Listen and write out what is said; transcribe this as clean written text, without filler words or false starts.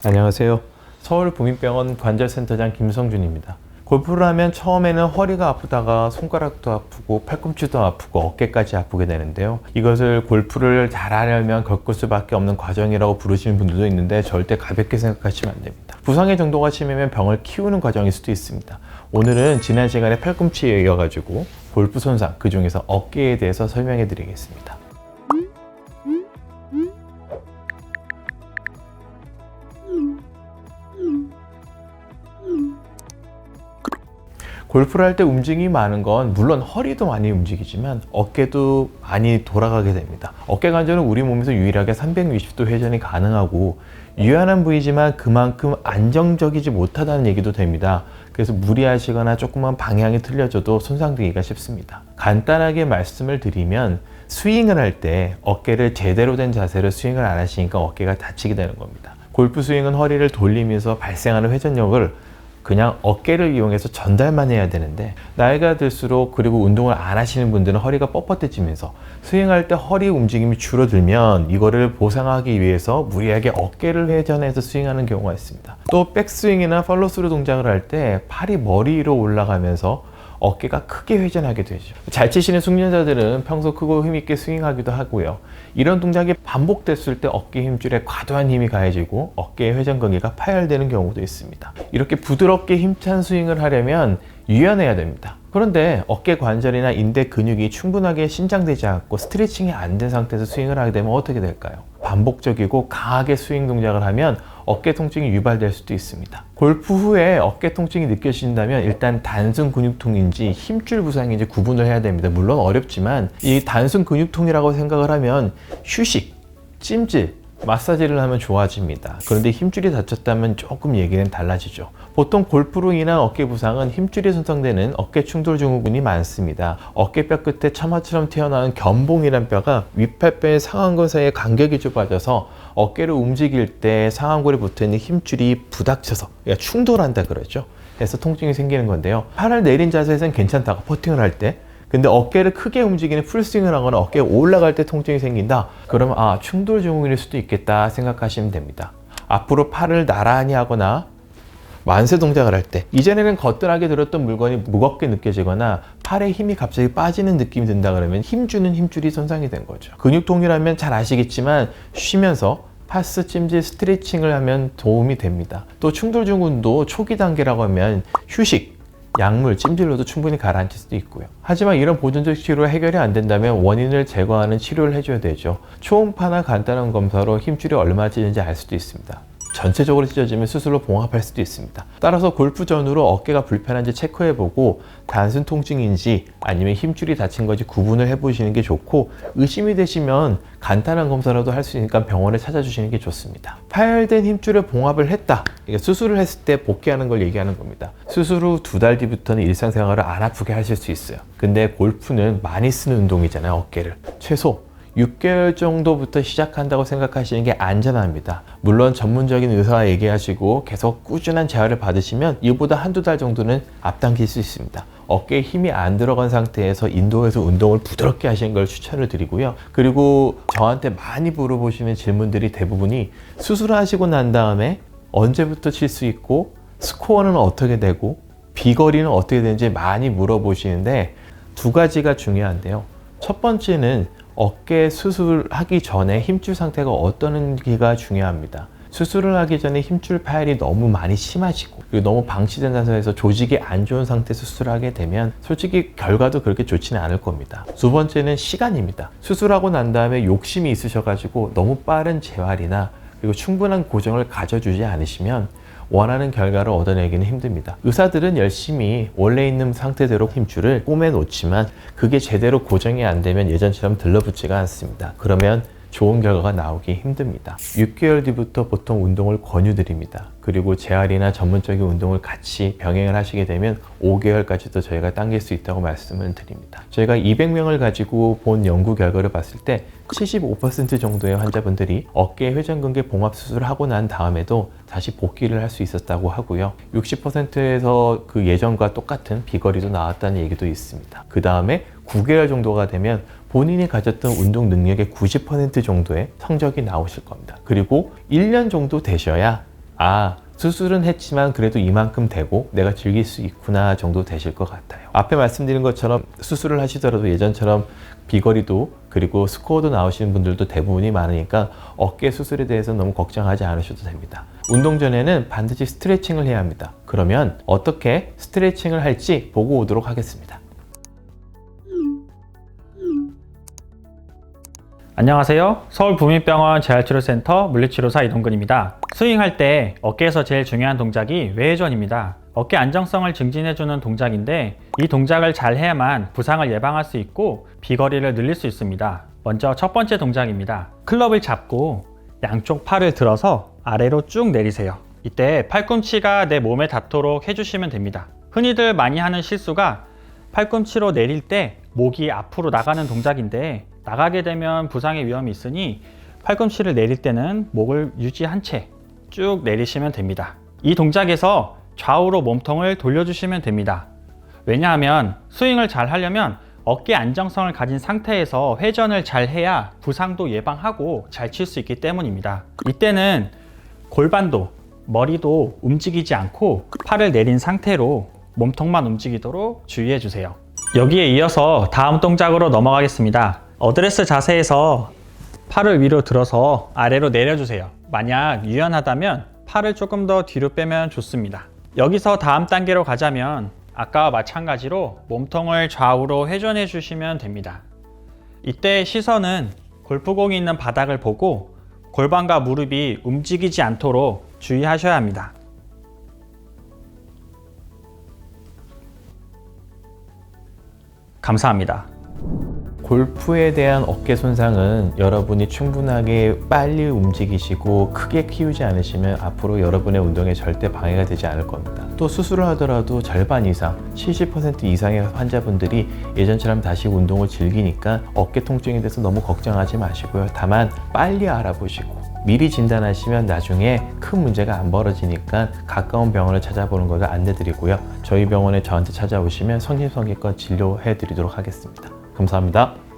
안녕하세요. 서울부민병원 관절센터장 김성준입니다. 골프를 하면 처음에는 허리가 아프다가 손가락도 아프고 팔꿈치도 아프고 어깨까지 아프게 되는데요. 이것을 골프를 잘하려면 겪을 수밖에 없는 과정이라고 부르시는 분들도 있는데 절대 가볍게 생각하시면 안 됩니다. 부상의 정도가 심하면 병을 키우는 과정일 수도 있습니다. 오늘은 지난 시간에 팔꿈치에 이어가지고 골프 손상, 그 중에서 어깨에 대해서 설명해 드리겠습니다. 골프를 할 때 움직임이 많은 건 물론 허리도 많이 움직이지만 어깨도 많이 돌아가게 됩니다. 어깨 관절은 우리 몸에서 유일하게 360도 회전이 가능하고 유연한 부위지만 그만큼 안정적이지 못하다는 얘기도 됩니다. 그래서 무리하시거나 조금만 방향이 틀려져도 손상되기가 쉽습니다. 간단하게 말씀을 드리면 스윙을 할 때 어깨를 제대로 된 자세로 스윙을 안 하시니까 어깨가 다치게 되는 겁니다. 골프 스윙은 허리를 돌리면서 발생하는 회전력을 그냥 어깨를 이용해서 전달만 해야 되는데 나이가 들수록 그리고 운동을 안 하시는 분들은 허리가 뻣뻣해지면서 스윙할 때 허리 움직임이 줄어들면 이거를 보상하기 위해서 무리하게 어깨를 회전해서 스윙하는 경우가 있습니다. 또 백스윙이나 팔로스루 동작을 할 때 팔이 머리 위로 올라가면서 어깨가 크게 회전하게 되죠. 잘 치시는 숙련자들은 평소 크고 힘있게 스윙하기도 하고요. 이런 동작이 반복됐을 때 어깨 힘줄에 과도한 힘이 가해지고 어깨의 회전근개가 파열되는 경우도 있습니다. 이렇게 부드럽게 힘찬 스윙을 하려면 유연해야 됩니다. 그런데 어깨 관절이나 인대 근육이 충분하게 신장되지 않고 스트레칭이 안 된 상태에서 스윙을 하게 되면 어떻게 될까요? 반복적이고 강하게 스윙 동작을 하면 어깨 통증이 유발될 수도 있습니다. 골프 후에 어깨 통증이 느껴진다면 일단 단순 근육통인지 힘줄 부상인지 구분을 해야 됩니다. 물론 어렵지만 이 단순 근육통이라고 생각을 하면 휴식, 찜질, 마사지를 하면 좋아집니다. 그런데 힘줄이 다쳤다면 조금 얘기는 달라지죠. 보통 골프로 인한 어깨 부상은 힘줄이 손상되는 어깨 충돌 증후군이 많습니다. 어깨뼈 끝에 처마처럼 튀어나온 견봉이란 뼈가 윗팔뼈의 상완골 사이에 간격이 좁아져서 어깨를 움직일 때 상완골에 붙어있는 힘줄이 부닥쳐서 충돌한다 그러죠. 그래서 통증이 생기는 건데요. 팔을 내린 자세에서는 괜찮다고 퍼팅을 할 때, 근데 어깨를 크게 움직이는 풀스윙을 하거나 어깨가 올라갈 때 통증이 생긴다? 그러면 충돌 증후군일 수도 있겠다 생각하시면 됩니다. 앞으로 팔을 나란히 하거나 만세 동작을 할 때, 이전에는 거뜬하게 들었던 물건이 무겁게 느껴지거나 팔에 힘이 갑자기 빠지는 느낌이 든다 그러면 힘주는 힘줄이 손상이 된 거죠. 근육통이라면 잘 아시겠지만 쉬면서 파스, 찜질, 스트레칭을 하면 도움이 됩니다. 또 충돌 증후군도 초기 단계라고 하면 휴식, 약물, 찜질로도 충분히 가라앉힐 수도 있고요. 하지만 이런 보존적 치료가 해결이 안 된다면 원인을 제거하는 치료를 해줘야 되죠. 초음파나 간단한 검사로 힘줄이 얼마 찌는지 알 수도 있습니다. 전체적으로 찢어지면 수술로 봉합할 수도 있습니다. 따라서 골프 전후로 어깨가 불편한지 체크해보고 단순 통증인지 아니면 힘줄이 다친 건지 구분을 해보시는 게 좋고, 의심이 되시면 간단한 검사라도 할 수 있으니까 병원에 찾아주시는 게 좋습니다. 파열된 힘줄을 봉합을 했다. 수술을 했을 때 복귀하는 걸 얘기하는 겁니다. 수술 후 2달 뒤부터는 일상생활을 안 아프게 하실 수 있어요. 근데 골프는 많이 쓰는 운동이잖아요. 어깨를. 최소 6개월 정도부터 시작한다고 생각하시는 게 안전합니다. 물론 전문적인 의사와 얘기하시고 계속 꾸준한 재활을 받으시면 이보다 한두 달 정도는 앞당길 수 있습니다. 어깨에 힘이 안 들어간 상태에서 인도에서 운동을 부드럽게 하시는 걸 추천을 드리고요. 그리고 저한테 많이 물어보시는 질문들이 대부분이 수술하시고 난 다음에 언제부터 칠 수 있고 스코어는 어떻게 되고 비거리는 어떻게 되는지 많이 물어보시는데, 두 가지가 중요한데요. 첫 번째는 어깨 수술하기 전에 힘줄 상태가 어떤지가 중요합니다. 수술을 하기 전에 힘줄 파열이 너무 많이 심하시고 그리고 너무 방치된 상태에서 조직이 안 좋은 상태에서 수술을 하게 되면 솔직히 결과도 그렇게 좋지는 않을 겁니다. 두 번째는 시간입니다. 수술하고 난 다음에 욕심이 있으셔가지고 너무 빠른 재활이나 그리고 충분한 고정을 가져주지 않으시면 원하는 결과를 얻어내기는 힘듭니다. 의사들은 열심히 원래 있는 상태대로 힘줄을 꼬매 놓지만 그게 제대로 고정이 안 되면 예전처럼 들러붙지가 않습니다. 그러면 좋은 결과가 나오기 힘듭니다. 6개월 뒤부터 보통 운동을 권유드립니다. 그리고 재활이나 전문적인 운동을 같이 병행을 하시게 되면 5개월까지도 저희가 당길 수 있다고 말씀을 드립니다. 저희가 200명을 가지고 본 연구 결과를 봤을 때 75% 정도의 환자분들이 어깨 회전근개 봉합 수술을 하고 난 다음에도 다시 복귀를 할 수 있었다고 하고요. 60%에서 그 예전과 똑같은 비거리도 나왔다는 얘기도 있습니다. 그 다음에 9개월 정도가 되면 본인이 가졌던 운동 능력의 90% 정도의 성적이 나오실 겁니다. 그리고 1년 정도 되셔야 아, 수술은 했지만 그래도 이만큼 되고 내가 즐길 수 있구나 정도 되실 것 같아요. 앞에 말씀드린 것처럼 수술을 하시더라도 예전처럼 비거리도 그리고 스코어도 나오시는 분들도 대부분이 많으니까 어깨 수술에 대해서 너무 걱정하지 않으셔도 됩니다. 운동 전에는 반드시 스트레칭을 해야 합니다. 그러면 어떻게 스트레칭을 할지 보고 오도록 하겠습니다. 안녕하세요. 서울부민병원 재활치료센터 물리치료사 이동근입니다. 스윙할 때 어깨에서 제일 중요한 동작이 외회전입니다. 어깨 안정성을 증진해주는 동작인데 이 동작을 잘 해야만 부상을 예방할 수 있고 비거리를 늘릴 수 있습니다. 먼저 첫 번째 동작입니다. 클럽을 잡고 양쪽 팔을 들어서 아래로 쭉 내리세요. 이때 팔꿈치가 내 몸에 닿도록 해주시면 됩니다. 흔히들 많이 하는 실수가 팔꿈치로 내릴 때 목이 앞으로 나가는 동작인데 나가게 되면 부상의 위험이 있으니 팔꿈치를 내릴 때는 목을 유지한 채 쭉 내리시면 됩니다. 이 동작에서 좌우로 몸통을 돌려주시면 됩니다. 왜냐하면 스윙을 잘 하려면 어깨 안정성을 가진 상태에서 회전을 잘 해야 부상도 예방하고 잘 칠 수 있기 때문입니다. 이때는 골반도 머리도 움직이지 않고 팔을 내린 상태로 몸통만 움직이도록 주의해 주세요. 여기에 이어서 다음 동작으로 넘어가겠습니다. 어드레스 자세에서 팔을 위로 들어서 아래로 내려주세요. 만약 유연하다면 팔을 조금 더 뒤로 빼면 좋습니다. 여기서 다음 단계로 가자면 아까와 마찬가지로 몸통을 좌우로 회전해 주시면 됩니다. 이때 시선은 골프공이 있는 바닥을 보고 골반과 무릎이 움직이지 않도록 주의하셔야 합니다. 감사합니다. 골프에 대한 어깨 손상은 여러분이 충분하게 빨리 움직이시고 크게 키우지 않으시면 앞으로 여러분의 운동에 절대 방해가 되지 않을 겁니다. 또 수술을 하더라도 절반 이상, 70% 이상의 환자분들이 예전처럼 다시 운동을 즐기니까 어깨 통증에 대해서 너무 걱정하지 마시고요. 다만 빨리 알아보시고 미리 진단하시면 나중에 큰 문제가 안 벌어지니까 가까운 병원을 찾아보는 것을 안내드리고요. 저희 병원에 저한테 찾아오시면 성심성의껏 진료해 드리도록 하겠습니다. 감사합니다.